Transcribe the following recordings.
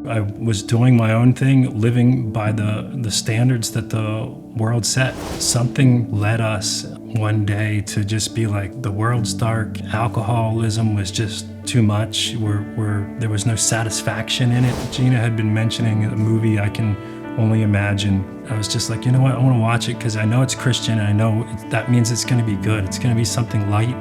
I was doing my own thing, living by the standards that the world set. Something led us one day to just be like, the world's dark. Alcoholism was just too much. There was no satisfaction in it. Gina had been mentioning a movie, I Can Only Imagine. I was just like, you know what, I want to watch it because I know it's Christian and I know that means it's going to be good. It's going to be something light.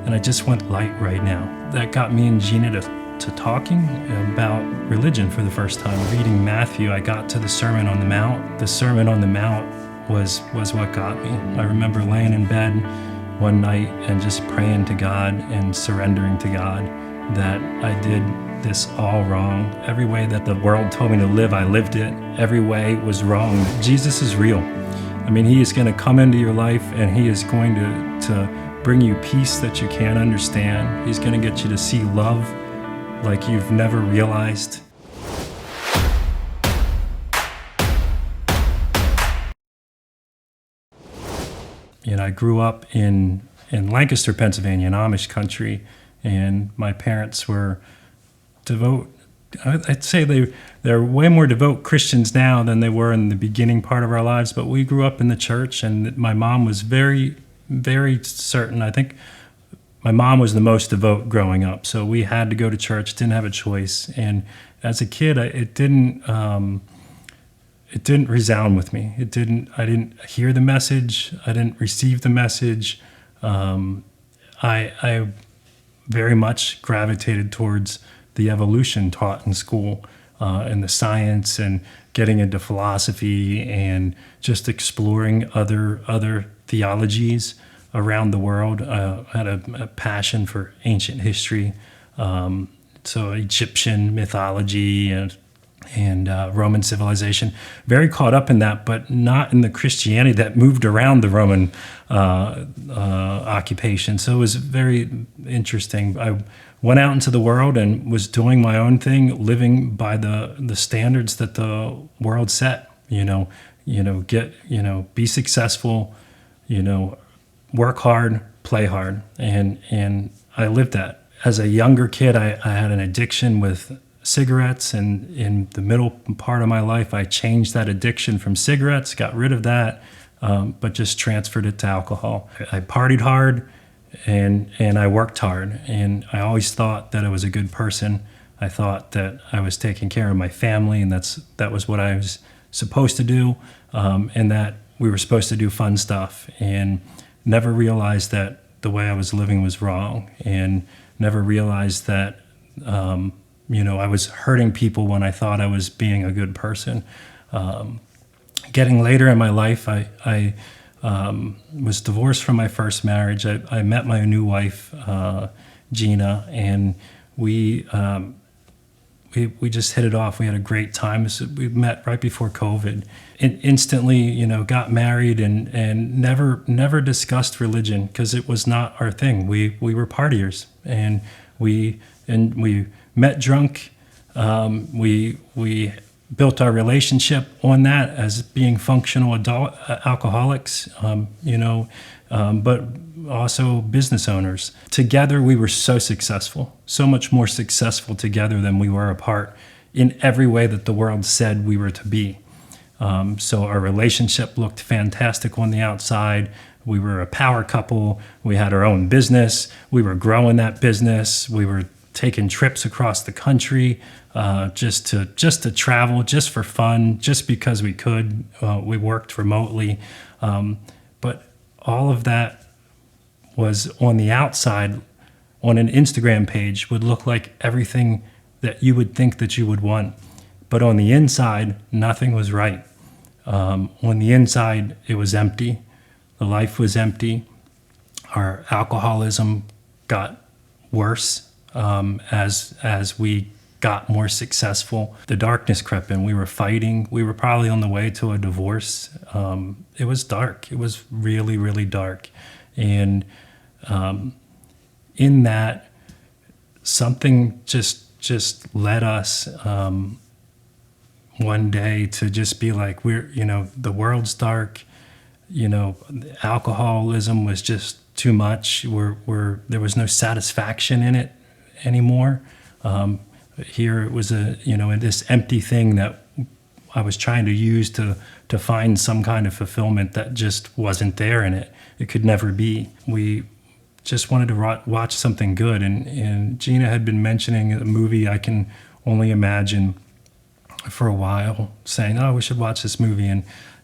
And I just went light right now. That got me and Gina to talking about religion for the first time. Reading Matthew, I got to the Sermon on the Mount. The Sermon on the Mount was what got me. I remember laying in bed one night and just praying to God and surrendering to God that I did this all wrong. Every way that the world told me to live, I lived it. Every way was wrong. Jesus is real. I mean, he is going to come into your life and he is going to bring you peace that you can't understand. He's going to get you to see love like you've never realized. You know, I grew up in Lancaster, Pennsylvania, in Amish country, and my parents were devout. I'd say they're way more devout Christians now than they were in the beginning part of our lives, but we grew up in the church, and my mom was very, very certain. I think my mom was the most devout growing up, so we had to go to church, didn't have a choice. And as a kid, it didn't resound with me. I didn't hear the message. I didn't receive the message. I very much gravitated towards the evolution taught in school, and the science, and getting into philosophy and just exploring other theologies around the world. I had a passion for ancient history, so Egyptian mythology and Roman civilization. Very caught up in that, but not in the Christianity that moved around the Roman occupation. So it was very interesting. I went out into the world and was doing my own thing, living by the standards that the world set. Be successful, work hard, play hard, and I lived that. As a younger kid, I had an addiction with cigarettes, and in the middle part of my life, I changed that addiction from cigarettes, got rid of that, but just transferred it to alcohol. I partied hard, and I worked hard, and I always thought that I was a good person. I thought that I was taking care of my family, and that was what I was supposed to do, and that we were supposed to do fun stuff, and never realized that the way I was living was wrong, and never realized that I was hurting people when I thought I was being a good person. Getting later in my life, I was divorced from my first marriage. I met my new wife, Gina, and we just hit it off. We had a great time. We met right before COVID. And instantly, got married and never discussed religion because it was not our thing. We were partiers, and we met drunk. We built our relationship on that as being functional adult alcoholics, but also business owners. Together, we were so successful, so much more successful together than we were apart in every way that the world said we were to be. So our relationship looked fantastic on the outside. We were a power couple. We had our own business. We were growing that business. We were taking trips across the country, just to travel, just for fun, just because we could. We worked remotely, but all of that was on the outside, on an Instagram page, would look like everything that you would think that you would want. But on the inside, nothing was right. On the inside, it was empty. The life was empty. Our alcoholism got worse as we got more successful. The darkness crept in. We were fighting. We were probably on the way to a divorce. It was dark. It was really, really dark. And in that, something just led us one day to just be like, the world's dark. Alcoholism was just too much. There was no satisfaction in it anymore. Here it was this empty thing that I was trying to use to find some kind of fulfillment that just wasn't there in it. It could never be. We just wanted to watch something good. And Gina had been mentioning a movie I Can Only Imagine for a while, saying, oh, we should watch this movie.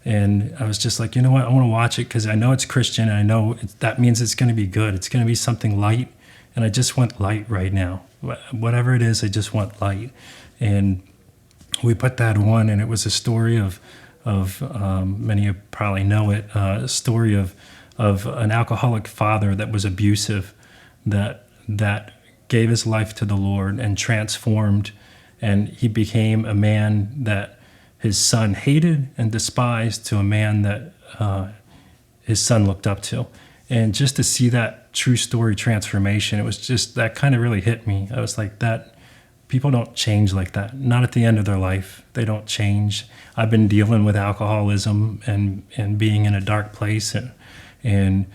And I was just like, you know what, I want to watch it because I know it's Christian, and I know that means it's going to be good. It's going to be something light, and I just want light right now. Whatever it is, I just want light. And we put that on, and it was a story of many of you probably know it, a story of an alcoholic father that was abusive, that gave his life to the Lord and transformed, and he became a man that his son hated and despised to a man that his son looked up to. And just to see that true story transformation, it was just, that kind of really hit me. I was like, that people don't change like that. Not at the end of their life. They don't change. I've been dealing with alcoholism and being in a dark place, and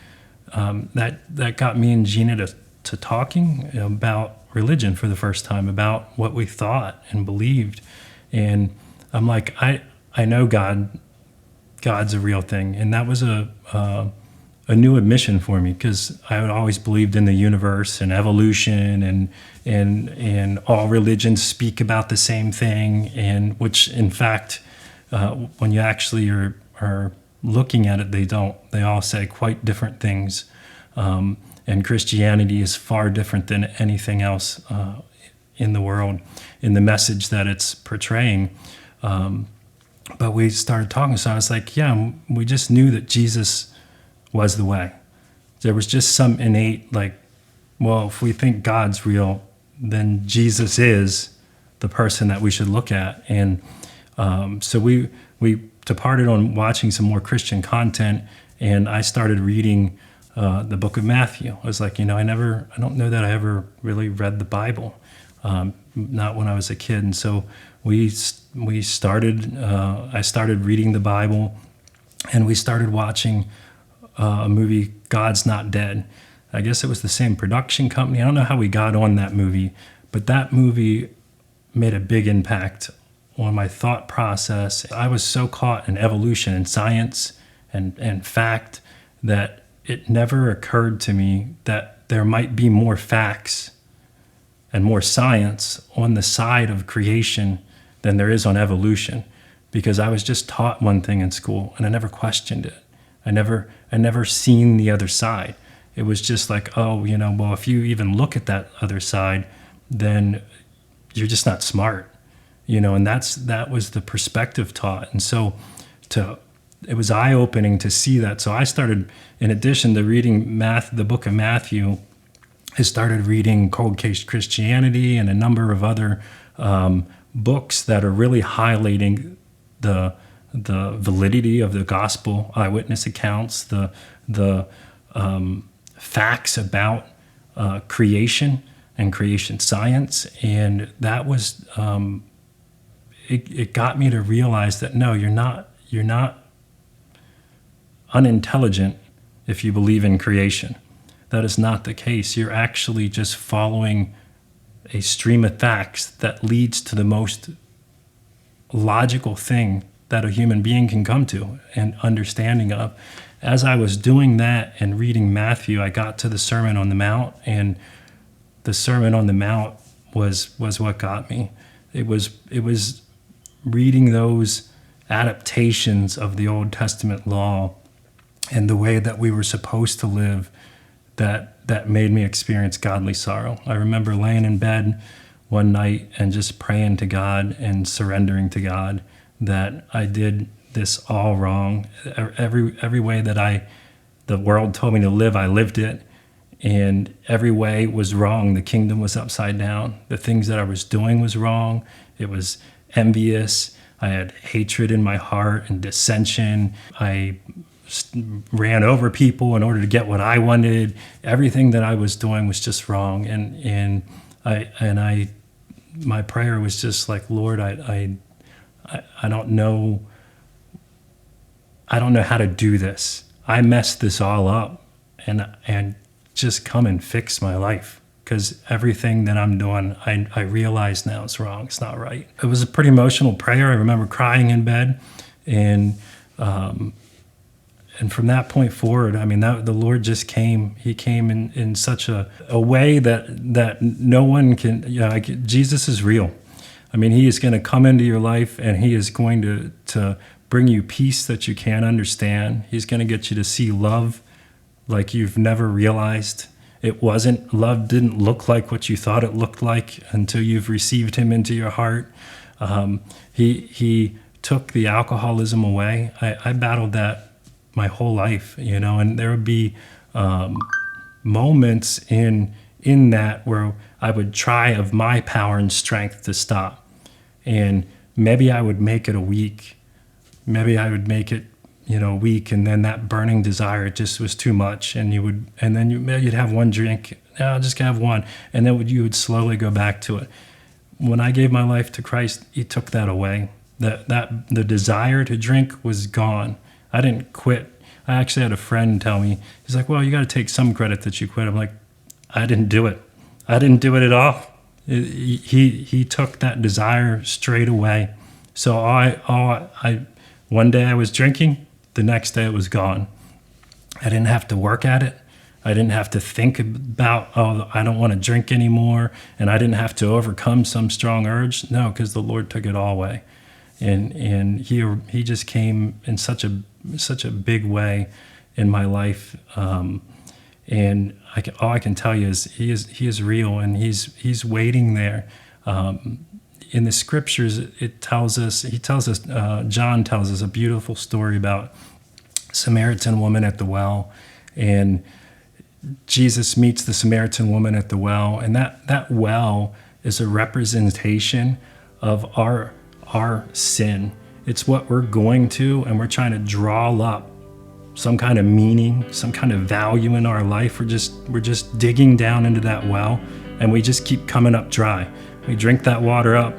that got me and Gina to talking about religion for the first time, about what we thought and believed. And I'm like, I know God's a real thing. And that was a new admission for me, because I had always believed in the universe and evolution, and all religions speak about the same thing, and which in fact, when you actually are looking at it, they don't. They all say quite different things. And Christianity is far different than anything else in the world, in the message that it's portraying. But we started talking, so I was like, yeah, we just knew that Jesus was the way. There was just some innate, like, well, if we think God's real, then Jesus is the person that we should look at. And so we departed on watching some more Christian content, and I started reading the book of Matthew. I was like, I don't know that I ever really read the Bible, not when I was a kid. And so I started reading the Bible, and we started watching a movie, God's Not Dead. I guess it was the same production company. I don't know how we got on that movie, but that movie made a big impact on my thought process. I was so caught in evolution and science and fact that it never occurred to me that there might be more facts and more science on the side of creation than there is on evolution, because I was just taught one thing in school and I never questioned it. I never seen the other side. It was just like, well, if you even look at that other side, then you're just not smart, and that was the perspective taught. And so it was eye-opening to see that. So I started, in addition to reading the book of Matthew, I started reading Cold Case Christianity and a number of other books that are really highlighting the validity of the gospel, eyewitness accounts, the facts about creation and creation science. And that was, it got me to realize that, no, you're not unintelligent if you believe in creation. That is not the case. You're actually just following a stream of facts that leads to the most logical thing that a human being can come to and understanding of. As I was doing that and reading Matthew, I got to the Sermon on the Mount, and the Sermon on the Mount was what got me. It was reading those adaptations of the Old Testament law and the way that we were supposed to live that made me experience godly sorrow. I remember laying in bed one night and just praying to God and surrendering to God that I did this all wrong. Every way that the world told me to live, I lived it. And every way was wrong. The kingdom was upside down. The things that I was doing was wrong. It was envious. I had hatred in my heart and dissension. I ran over people in order to get what I wanted. Everything that I was doing was just wrong. And my prayer was just like, Lord, I don't know how to do this. I messed this all up, and just come and fix my life. because everything that I'm doing, I realize now it's wrong. It's not right. It was a pretty emotional prayer. I remember crying in bed, and from that point forward, I mean, the Lord just came. He came in such a way that no one can. Jesus is real. I mean, he is going to come into your life, and he is going to bring you peace that you can't understand. He's going to get you to see love like you've never realized. Love didn't look like what you thought it looked like until you've received him into your heart. He took the alcoholism away. I battled that my whole life, and there would be moments in that where I would try of my power and strength to stop. And maybe I would make it a week. Maybe I would make it, a week, and then that burning desire just was too much. And you'd have one drink. No, I'll just have one. And then you would slowly go back to it. When I gave my life to Christ, he took that away. The desire to drink was gone. I didn't quit. I actually had a friend tell me, he's like, well, you got to take some credit that you quit. I'm like, I didn't do it. I didn't do it at all. He took that desire straight away. So one day I was drinking, the next day it was gone. I didn't have to work at it. I didn't have to think about, I don't want to drink anymore. And I didn't have to overcome some strong urge. No, because the Lord took it all away. And he just came in such a big way in my life. And all I can tell you is he is real, and he's waiting there. In the scriptures, John tells us a beautiful story about Samaritan woman at the well, and Jesus meets the Samaritan woman at the well, and that well is a representation of our sin. It's what we're going to, and we're trying to draw up some kind of meaning, some kind of value in our life. We're just digging down into that well, and we just keep coming up dry. We drink that water up,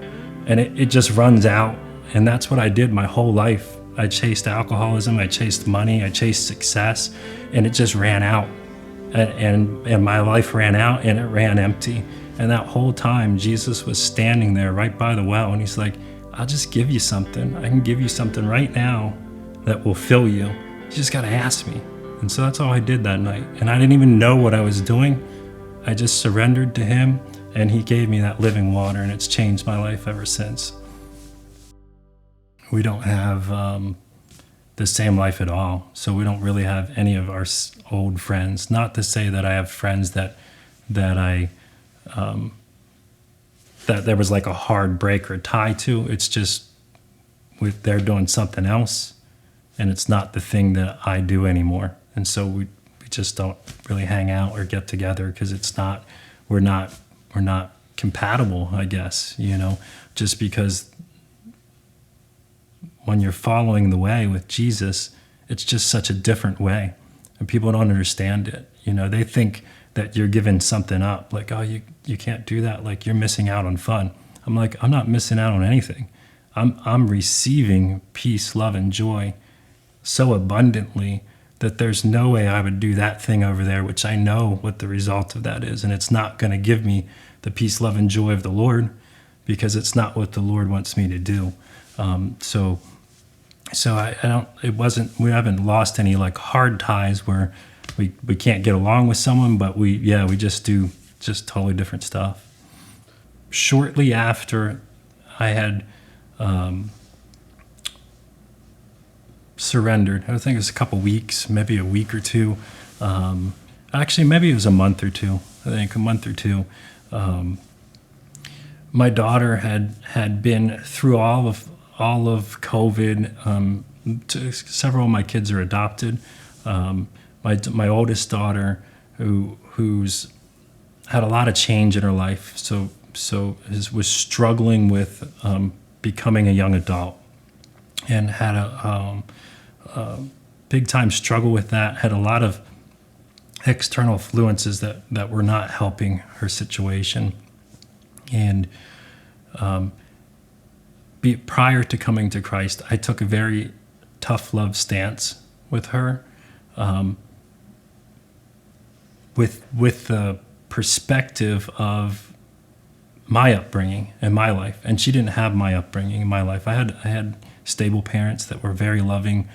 and it just runs out. And that's what I did my whole life. I chased alcoholism, I chased money, I chased success, and it just ran out. And my life ran out, and it ran empty. And that whole time, Jesus was standing there right by the well, and he's like, I'll just give you something. I can give you something right now that will fill you. You just got to ask me. And so that's all I did that night. And I didn't even know what I was doing. I just surrendered to him, and he gave me that living water, and it's changed my life ever since. We don't have the same life at all. So we don't really have any of our old friends. Not to say that I have friends that there was like a hard break or tie to. It's just they're doing something else, and it's not the thing that I do anymore. And so we just don't really hang out or get together because we're not compatible, I guess, just because when you're following the way with Jesus, it's just such a different way, and people don't understand it. They think that you're giving something up, like, oh, you can't do that, like you're missing out on fun. I'm like, I'm not missing out on anything. I'm receiving peace, love, and joy so abundantly that there's no way I would do that thing over there, which I know what the result of that is, and it's not going to give me the peace, love, and joy of the Lord, because it's not what the Lord wants me to do. So I don't. It wasn't. We haven't lost any like hard ties where we can't get along with someone, but we just do just totally different stuff. Shortly after I had surrendered, I think it was a couple weeks, maybe a week or two. Actually, maybe it was a month or two. I think a month or two. My daughter had been through all of COVID. Several of my kids are adopted. My oldest daughter, who's had a lot of change in her life, was struggling with becoming a young adult, and had a big time struggle with that. Had a lot of external influences that were not helping her situation, and prior to coming to Christ, I took a very tough love stance with her, with the perspective of my upbringing and my life. And she didn't have my upbringing in my life. I had stable parents that were very loving,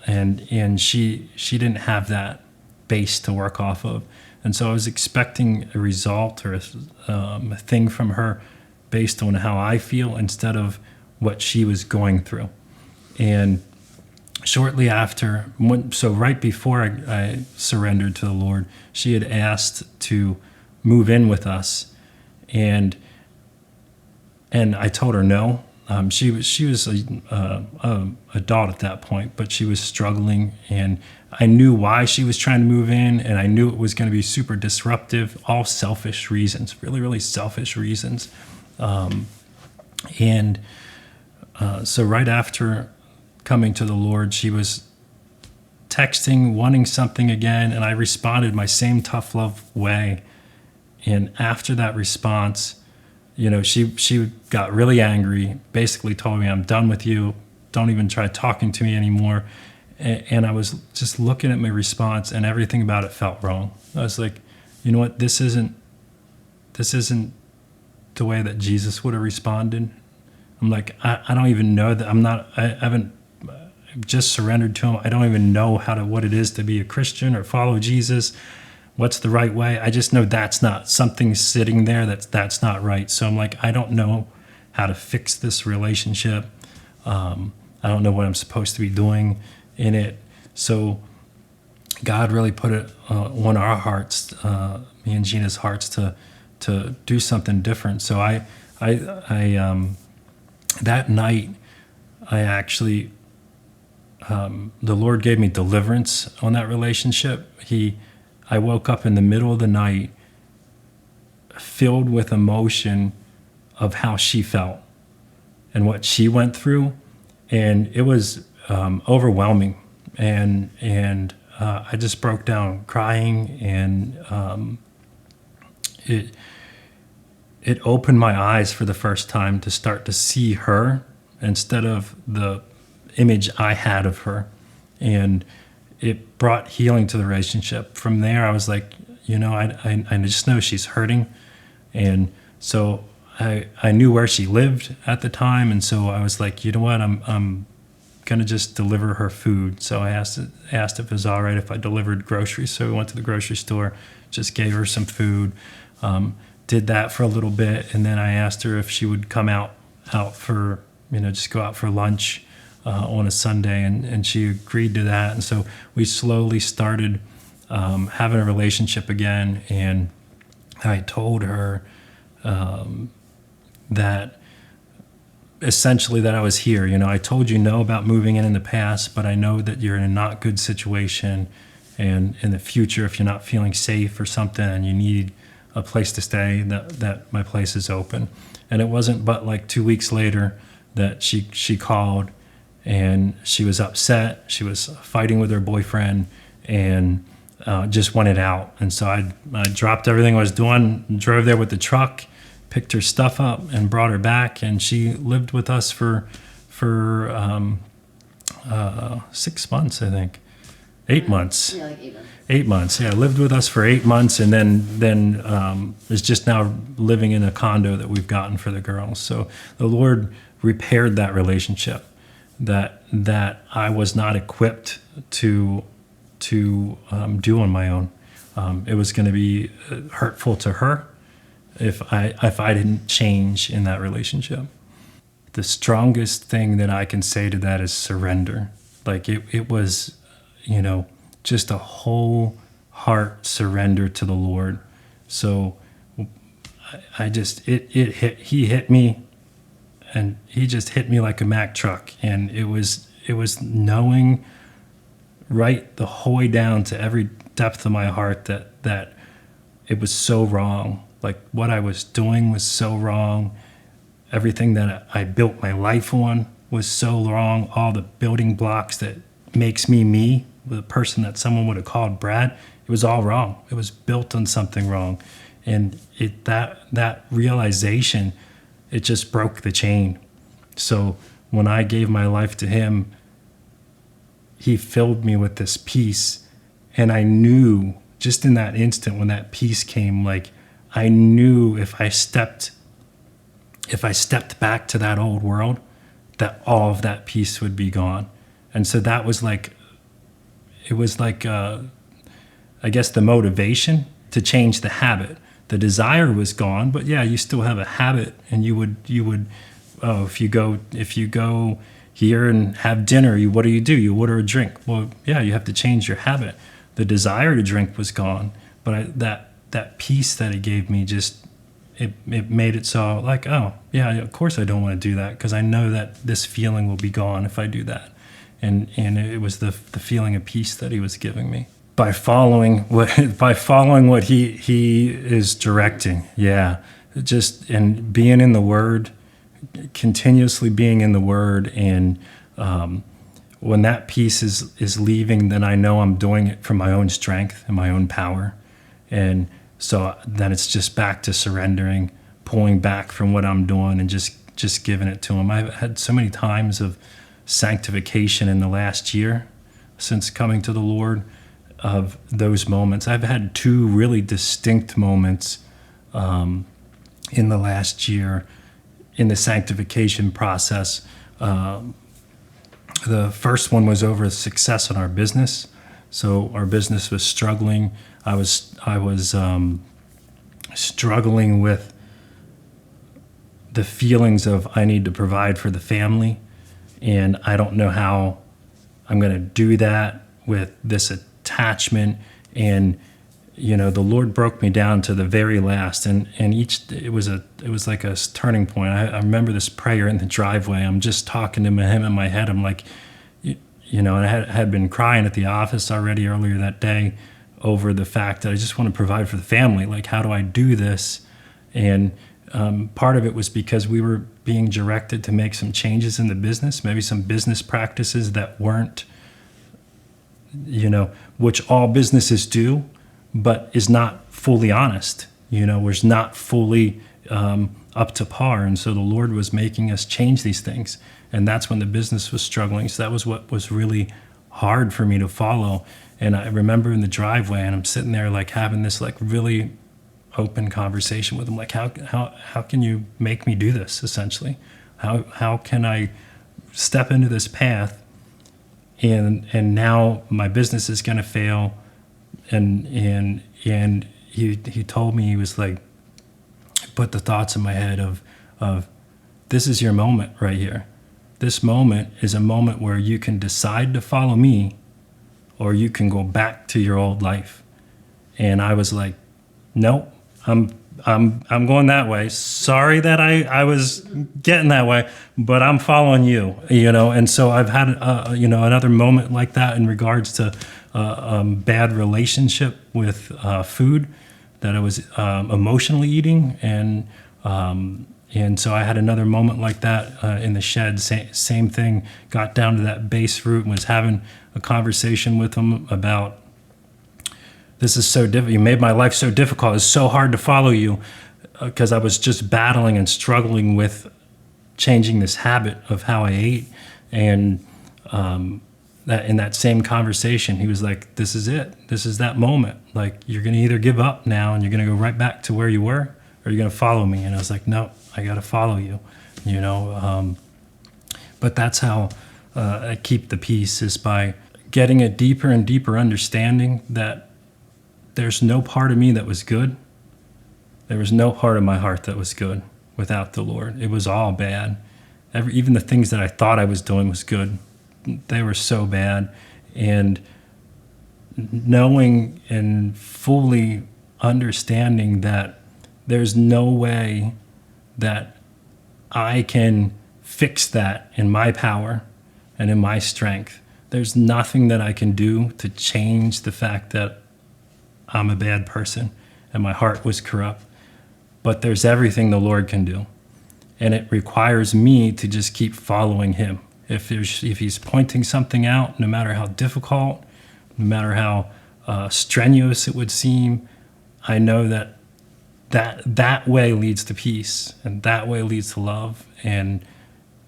and she didn't have that base to work off of. And so I was expecting a result or a thing from her based on how I feel instead of what she was going through. And shortly after, so right before I surrendered to the Lord, she had asked to move in with us, and I told her no. She was an adult at that point, but she was struggling, and I knew why she was trying to move in, and I knew it was going to be super disruptive, all selfish reasons, really, really selfish reasons. So right after coming to the Lord, she was texting, wanting something again, and I responded my same tough love way. And after that response, she got really angry, basically told me, I'm done with you, don't even try talking to me anymore. And I was just looking at my response, and everything about it felt wrong. I was like, you know what, this isn't the way that Jesus would have responded. I'm like, I don't even know that I've just surrendered to him. I don't even know what it is to be a Christian or follow Jesus. What's the right way? I just know that's not something sitting there that's not right. So I'm like, I don't know how to fix this relationship. I don't know what I'm supposed to be doing in it. So God really put it on our hearts, me and Gina's hearts, to do something different. So I that night, I actually, the Lord gave me deliverance on that relationship. I woke up in the middle of the night filled with emotion of how she felt and what she went through. And it was overwhelming. And I just broke down crying, and it opened my eyes for the first time to start to see her instead of the image I had of her. And it brought healing to the relationship. From there, I was like, I just know she's hurting. And so I knew where she lived at the time. And so I was like, you know what, I'm going to just deliver her food. So I asked if it was all right if I delivered groceries. So we went to the grocery store, just gave her some food, did that for a little bit. And then I asked her if she would come out for, just go out for lunch on a Sunday, and she agreed to that. And so we slowly started having a relationship again. And I told her that essentially that I was here. I told you no about moving in the past, but I know that you're in a not good situation, and in the future, if you're not feeling safe or something and you need a place to stay, that my place is open. And it wasn't but like 2 weeks later that she called, and she was upset. She was fighting with her boyfriend, and just wanted out. And so I dropped everything I was doing, drove there with the truck, picked her stuff up, and brought her back. And she lived with us for 6 months, I think. 8 months. Yeah, like 8 months. 8 months, yeah. Lived with us for 8 months, and then is just now living in a condo that we've gotten for the girls. So the Lord repaired that relationship that I was not equipped to do on my own. It was going to be hurtful to her if I didn't change in that relationship. The strongest thing that I can say to that is surrender. Like it was, just a whole heart surrender to the Lord. So he hit me, and he just hit me like a Mack truck. And it was knowing right the whole way down to every depth of my heart that it was so wrong. Like what I was doing was so wrong. Everything that I built my life on was so wrong. All the building blocks that makes me, the person that someone would have called Brad, it was all wrong. It was built on something wrong. And that realization, it just broke the chain. So when I gave my life to him, he filled me with this peace. And I knew just in that instant when that peace came, like I knew if I stepped back to that old world, that all of that peace would be gone. And so that was like, it was like, I guess the motivation to change the habit. The desire was gone, but yeah, you still have a habit, and you would, oh, if you go here and have dinner, what do? You order a drink. Well, yeah, you have to change your habit. The desire to drink was gone, but that peace that it gave me just, it made it so like, oh yeah, of course I don't want to do that, because I know that this feeling will be gone if I do that. And it was the feeling of peace that he was giving me by following what he is directing. Yeah, just, and being in the Word, continuously being in the Word, and when that peace is leaving, then I know I'm doing it from my own strength and my own power, and so then it's just back to surrendering, pulling back from what I'm doing, and just giving it to him. I've had so many times of sanctification in the last year since coming to the Lord, of those moments. I've had two really distinct moments in the last year in the sanctification process. The first one was over success in our business. So our business was struggling. I was struggling with the feelings of I need to provide for the family, and I don't know how I'm going to do that with this attachment. And the Lord broke me down to the very last, and it was like a turning point. I remember this prayer in the driveway. I'm just talking to him in my head. I'm like, and I had been crying at the office already earlier that day over the fact that I just want to provide for the family. Like, how do I do this? And part of it was because we were being directed to make some changes in the business, maybe some business practices that weren't, which all businesses do, but is not fully honest, was not fully up to par. And so the Lord was making us change these things. And that's when the business was struggling. So that was what was really hard for me to follow. And I remember in the driveway, and I'm sitting there like having this like really open conversation with him, like how can you make me do this, essentially? How can I step into this path and now my business is going to fail? And he told me, he was like, put the thoughts in my head of this is your moment right here. This moment is a moment where you can decide to follow me, or you can go back to your old life. And I was like, nope, I'm going that way. Sorry that I was getting that way, but I'm following you, And so I've had, another moment like that in regards to bad relationship with food that I was emotionally eating, and so I had another moment like that in the shed. Same thing. Got down to that base root and was having a conversation with him about, this is so difficult. You made my life so difficult. It's so hard to follow you, because I was just battling and struggling with changing this habit of how I ate. And that in that same conversation, he was like, this is it. This is that moment. Like, you're going to either give up now and you're going to go right back to where you were, or you're going to follow me. And I was like, no, I got to follow you, But that's how I keep the peace, is by getting a deeper and deeper understanding that there's no part of me that was good. There was no part of my heart that was good without the Lord. It was all bad. Even the things that I thought I was doing was good, they were so bad. And knowing and fully understanding that there's no way that I can fix that in my power and in my strength. There's nothing that I can do to change the fact that I'm a bad person and my heart was corrupt. But there's everything the Lord can do. And it requires me to just keep following him. If he's pointing something out, no matter how difficult, no matter how strenuous it would seem, I know that way leads to peace, and that way leads to love, and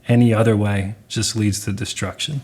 any other way just leads to destruction.